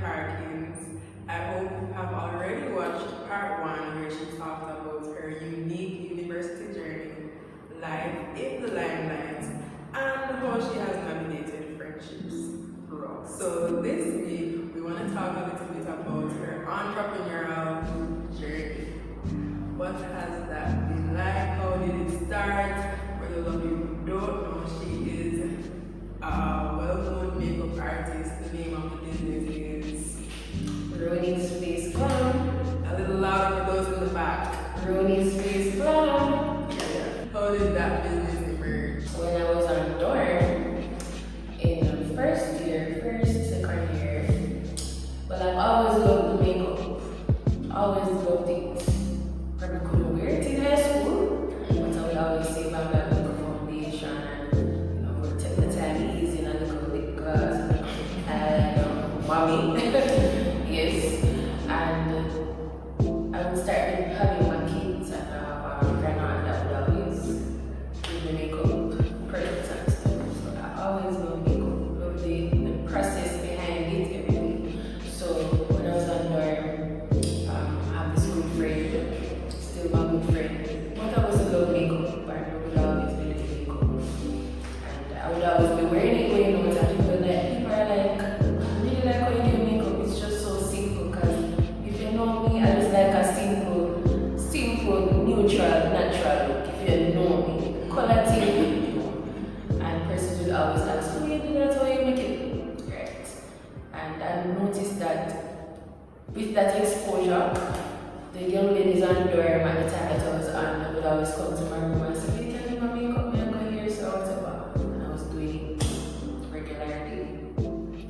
Parkins. I hope you have already watched part 1 where she talked about her unique university journey, life in the limelight, and how she has navigated friendships. So this week we want to talk a little bit about her entrepreneurial journey. What has that been like? How did it start? For those of you who don't know, she is a well-known makeup artist. The name of the business is Rhoni's Face Glam. a little louder for those in the back. Rhoni's Face Glam. Yeah. How did that business emerge? When I was on dorm in the first, second year, but I've always loved the makeup. Always loved it. Probably couldn't wear it in high school, but I would always save my little foundation and would take the time easy and a little lip gloss and mommy. Yes. And I would start having my kids and grandma that would always do the makeup products and stuff. So I always loved makeup, loved the process behind it, everything. So when I was on dorm, I have this good friend, still my good friend. But I was a love makeup, but I would always be doing makeup. And I would always be wearing it when I was at people are like, I really like how you do makeup. It's just so simple because if you know me, I just like a simple, neutral, natural look. If you know me, quality, and persons would always ask, how you do that, how you make it? Right. And I noticed that with that exposure, the young ladies on dorm at the time that I was on, they would always come to my room and say, "Hey, can you do my makeup? May I go here?" So whatever. And I was doing it regularly,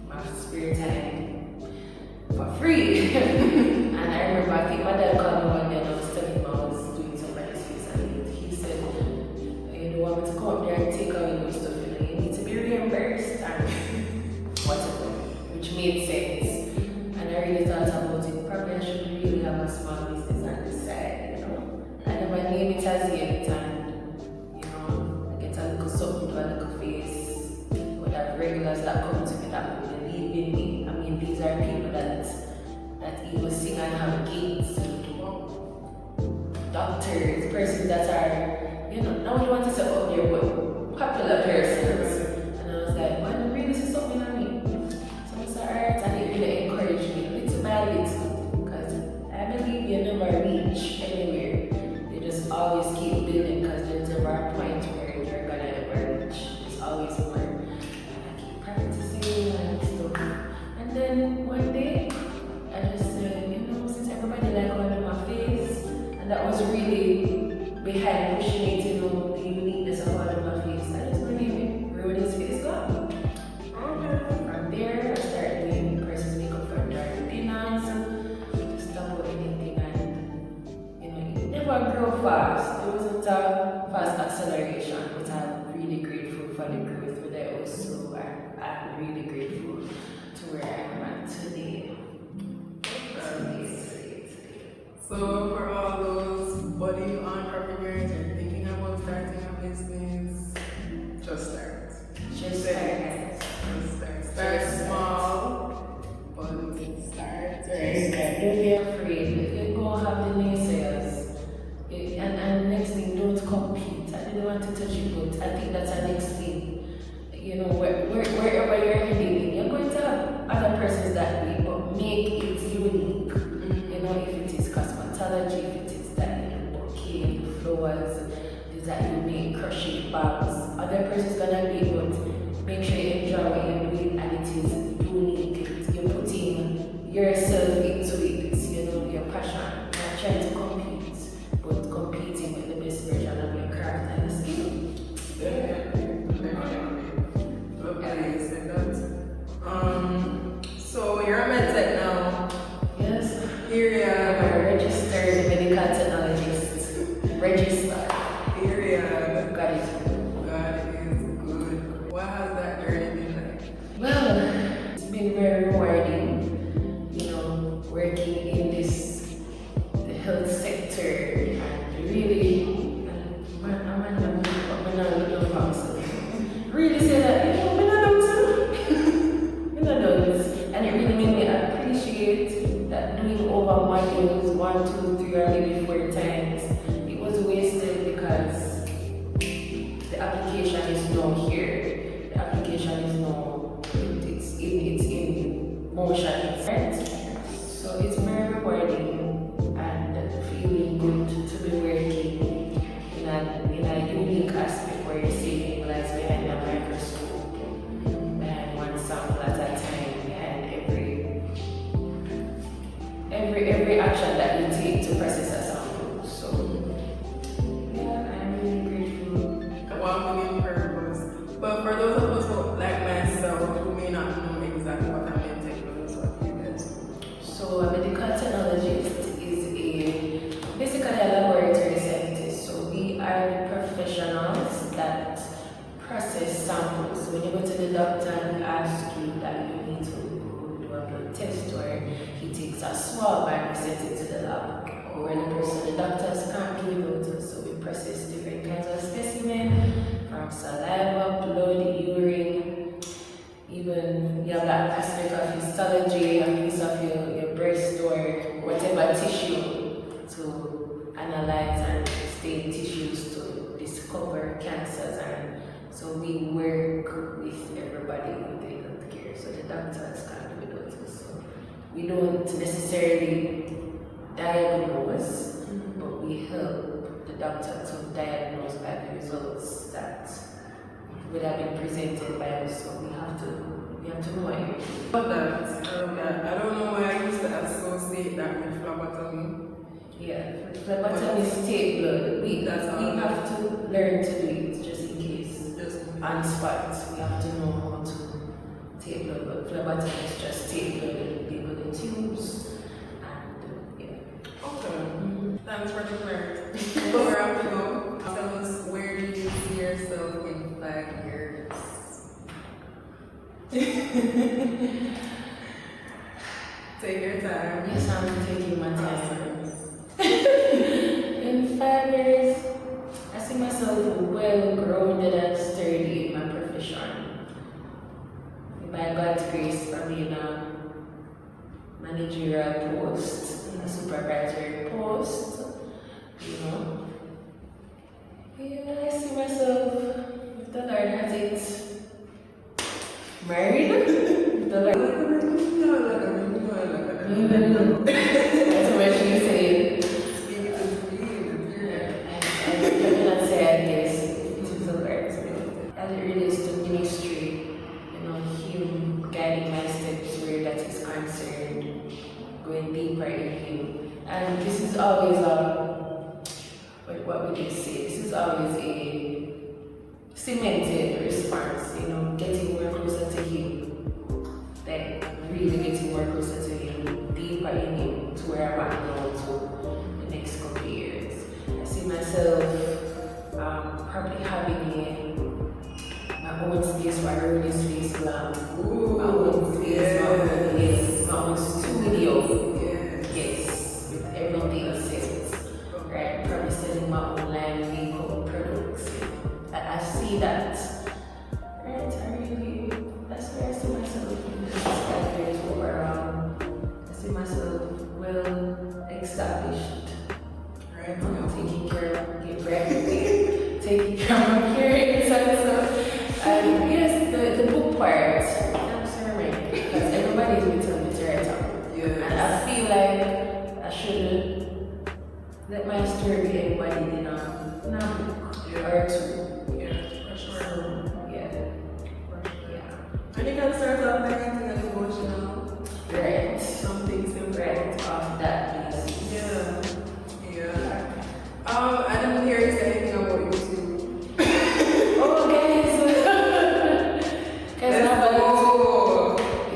my spare time, for free. And I remember I think my dad called me one day and I was telling him I was doing somebody's face, and he said, "You don't want me to come up there and take away those stuff, you need to be reimbursed," and whatever, which made sense. And I really thought about it. Probably I should really have a small business on the side, I never named it as yet, and I get a little something to a little face. But have regulars that come to me that would believe in me. I mean, these are people that even sing and have kids, doctors, persons that are, now you want to say up there, but popular persons. And I was like, man, really see something on me. So I said, alright, and it really encouraged me little by little, because I believe you never reach anywhere. You just always keep building, because there's never a point where you're gonna ever reach. There's always more. And I keep practicing and stuff. And then one day, I just said, since everybody like how I do my face, and that was really behind pushing me to know the uniqueness of how I do my face, I just named it Rhoni's Face Glam. From there, I started doing person's makeup for dark dinners, just about anything, and it never grew fast. It wasn't a fast acceleration, but I'm really grateful for the growth. But I also I'm really grateful to where I am at today. So for all those budding entrepreneurs who are thinking about starting a business, just start. Start small, but start. Don't be afraid. You go have the naysayers. And next thing, don't compete. I didn't want to touch you, but I think that's the next thing. Wherever you're heading, you're going to have other persons that way, but make it unique. If it is cosmetology, if it is that bouquet, flowers, is that you make crochet bags, other person's gonna be, but make sure you enjoy what you're doing and it is unique. You're putting yourself into it, your passion. Not trying to compete, but competing with the best version of your craft and skill. So you're a medtech now. Yes. Period. I'm a registered medical technologist. Registered. Period. Got it. God is good. What has that journey been like? Well, it's been very rewarding, working in the health sector, and really, really say that, I'm not done, and it really made me modules, 1, 2, 3, or maybe 4 times, it was wasted because the application is now here. The application is now it's in motion, right? So it's very rewarding and feeling good to be working in a unique aspect where you're saving lives behind a microscope, behind one sample at a time, behind every action that you take to process a sample. So yeah, I'm really grateful. One million purpose. But for those of us who, like myself who may not know exactly what I mean, technologist, what do you guys do? So a medical technologist is basically a laboratory scientist. So we are the professionals that process samples. When you go to the doctor and he asks you that you need to go do a blood test, or he takes a swab and sends it to the lab, or when the doctors can't do it without us, so we process different kinds of specimens from saliva, blood, urine. Even you have that aspect of histology, a piece of your breast or whatever tissue to analyze and stain tissues to discover cancers. And so we work with everybody in the healthcare. So the doctors can't do it with us. So we don't necessarily diagnose, but we help the doctor to diagnose by the results that would have been presented by us. So we have to know it. I love that. I don't know why I used to associate that with phlebotomy. Yeah, phlebotomy is take blood. We have to learn to do it just in case. On spot, we have to know how to take blood. But phlebotomy is just take blood and people in tubes. And yeah. Okay. Thanks for the clarity. Before we have to go, tell us, where do you see yourself in 5 years? Take your time. Yes, I'm taking my time. In 5 years, I see myself well grounded and sturdy in my profession. By God's grace, probably in a managerial post, a supervisory post, you know. Yeah, I see myself, if the Lord has it, married. If the Lord. That's what she said. I cannot say I guess it is the Lord's will. As it relates to ministry, you know, Him guiding my steps where that is concerned, going deeper in Him. And this is always what would you say? This is always a cemented response, you know, getting more closer to Him. Like really getting more closer to Him, deeper in Him, to where I'm at now to the next couple of years. I see myself probably having my own space for Rhoni space Glam. My own space, my own studio. Yes, with everything set. Right, probably selling my own line makeup products. I see that. Right, that's where I see myself in the next 5 years overall. I see myself well established. Right, taking care of everything, taking care of my parents and stuff. And yes, the book part, I'm sorry, because everybody is telling me to write up. And I feel like I should let my story be embodied in a book or two. Yeah, for sure. So, yeah. And you can start off by writing a devotional. Right. Something simple. Right off that piece. Yeah. I didn't hear you say anything about YouTube. Oh, guys.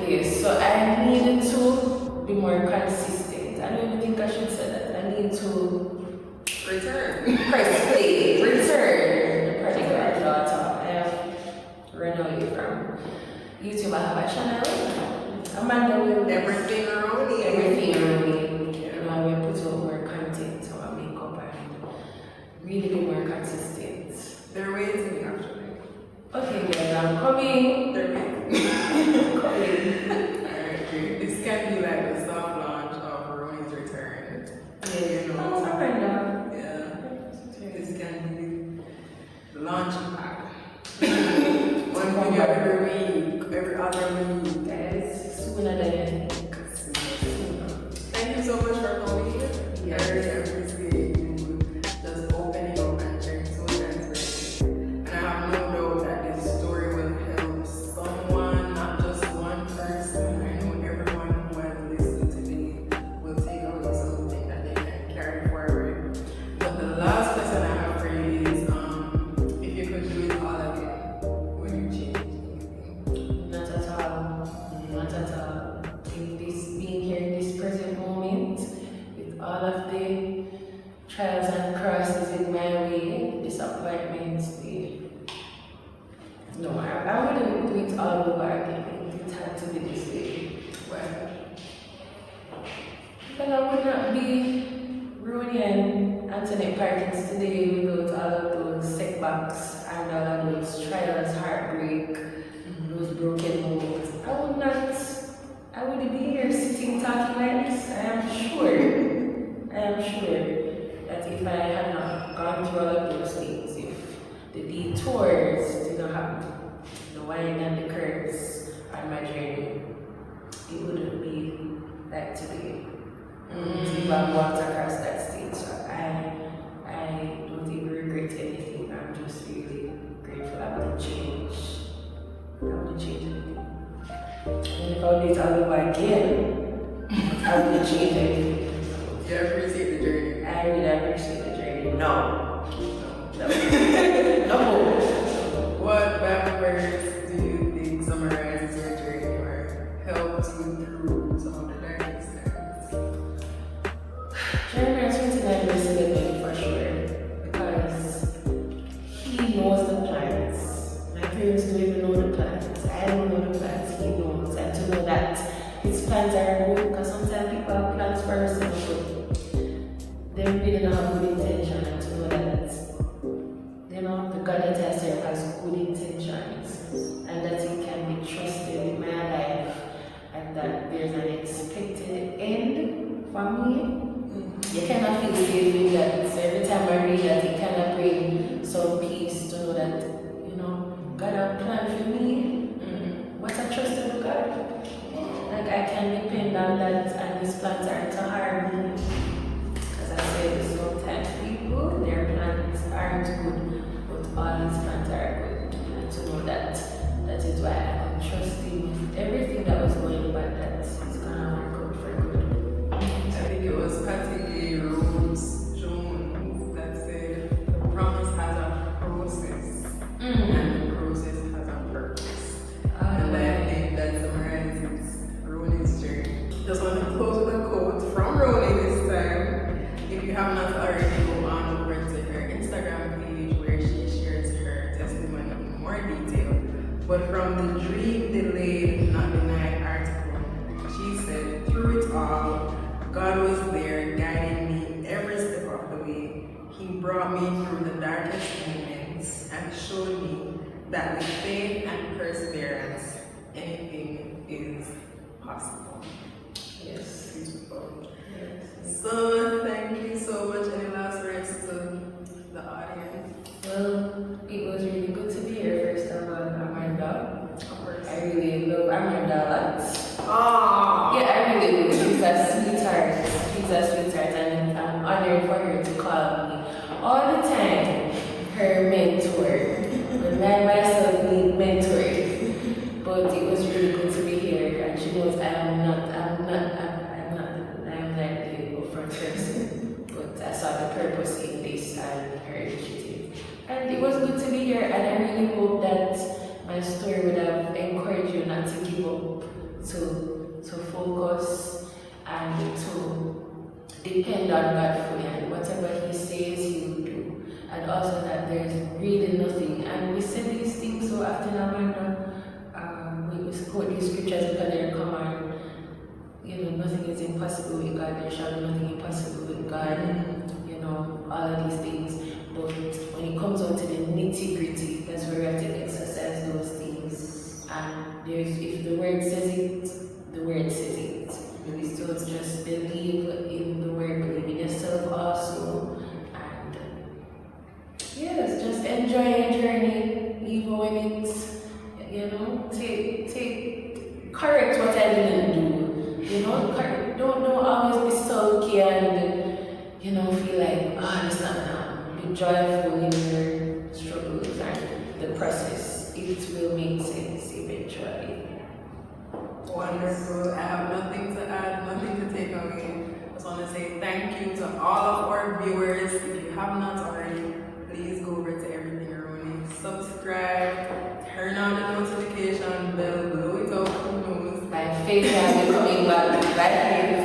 Yes, so I needed to be more consistent. I don't even think I should say that. I need to press play, return the prodigal daughter. I have run away from YouTube. I have a channel. Amanda will Everything Rhoni. Rhoni. You know, I will put out more content to our makeup and really be more consistent. They're waiting to me actually. Okay, guys, I'm coming. They're waiting. Coming. Alright, great. This can be like the soft launch of Rhoni's return. to make parties today without all of those setbacks and all of those trials, heartbreak, those broken moments, I wouldn't be here sitting talking like this. I am sure that if I had not gone through all of those things, if the detours didn't happen, the wine and the curves on my journey, it wouldn't be like today. If I walked across that stage, so I don't even regret anything. I'm just really grateful. I wouldn't change anything. And if I would do it all over again, I wouldn't change anything. You appreciate the journey? I really appreciate the journey. No. No. What bad words do you think summarizes your journey or helps you through some of the darkest times? Jeremiah 29 is a good thing for sure because he knows the plans. My parents don't even know the plans. I don't know the plans. He knows. And to know that his plans are good because sometimes people have plans for us and they really don't have good intention. And to know that, you know, the God that I serve has good intentions and that he can be trusted in my life and that there's an expected end for me. You cannot feel safe in that. So every time I read that, it cannot bring some peace to know that, you know, God has a plan for me. What's a trustable God? Like I can depend on that and his plans aren't to harm me. As I said, sometimes people, their plans aren't good, but all his plans are good. And to know that, that is why I can trust him with everything that was going bad, that it's gonna work out for good. I think it was Patty Rose Jones that said the promise has a process and the process has a purpose. And I think that summarizes Rhoni's journey. Just want to close with a quote from Rhoni this time. If you have not already, go on over to her Instagram page where she shares her testimony in more detail. But from the Dream Delayed, Not Denied article, she said, through it all, God was there guiding me every step of the way. He brought me through the darkest moments and showed me that with faith and perseverance, anything is possible. Yes. Beautiful. Yes. So, thank you so much. Any last words to the audience? Well, it was really good to be here, first of all, Amanda. Of course. I really love Amanda a lot. Oh, Yeah, I really do. She's a sweetheart. And I'm honored for her to call me all the time her mentor. When I myself need mentoring. But it was really good to be here, and she knows I'm like the upfront person. But I saw the purpose in this and her initiative. And it was good to be here, and I really hope that my story would have encouraged you not to give up, to focus and to depend on God fully, and whatever he says he will do. And also that there's really nothing, and we say these things so often, Amanda, we quote these scriptures because they're common. You know, nothing is impossible with God, there shall be nothing impossible with God, you know, all of these things. But when it comes down to the nitty gritty, that's where we have to exercise those things. And if the word says it, the word says it. We still just believe in the word, believe in yourself also. And yes, just enjoy your journey, even when it's, you know, correct what I didn't do. You know, don't always be sulky and, you know, feel like, it's not now. Be joyful in your struggles and the process. It will make sense eventually. wonderful. I have nothing to add, nothing to take away. I just want to say thank you to all of our viewers. If you have not already, please go over to Everything Rhoni, subscribe, turn on the notification bell, blow it up, who knows. My faith has been coming back.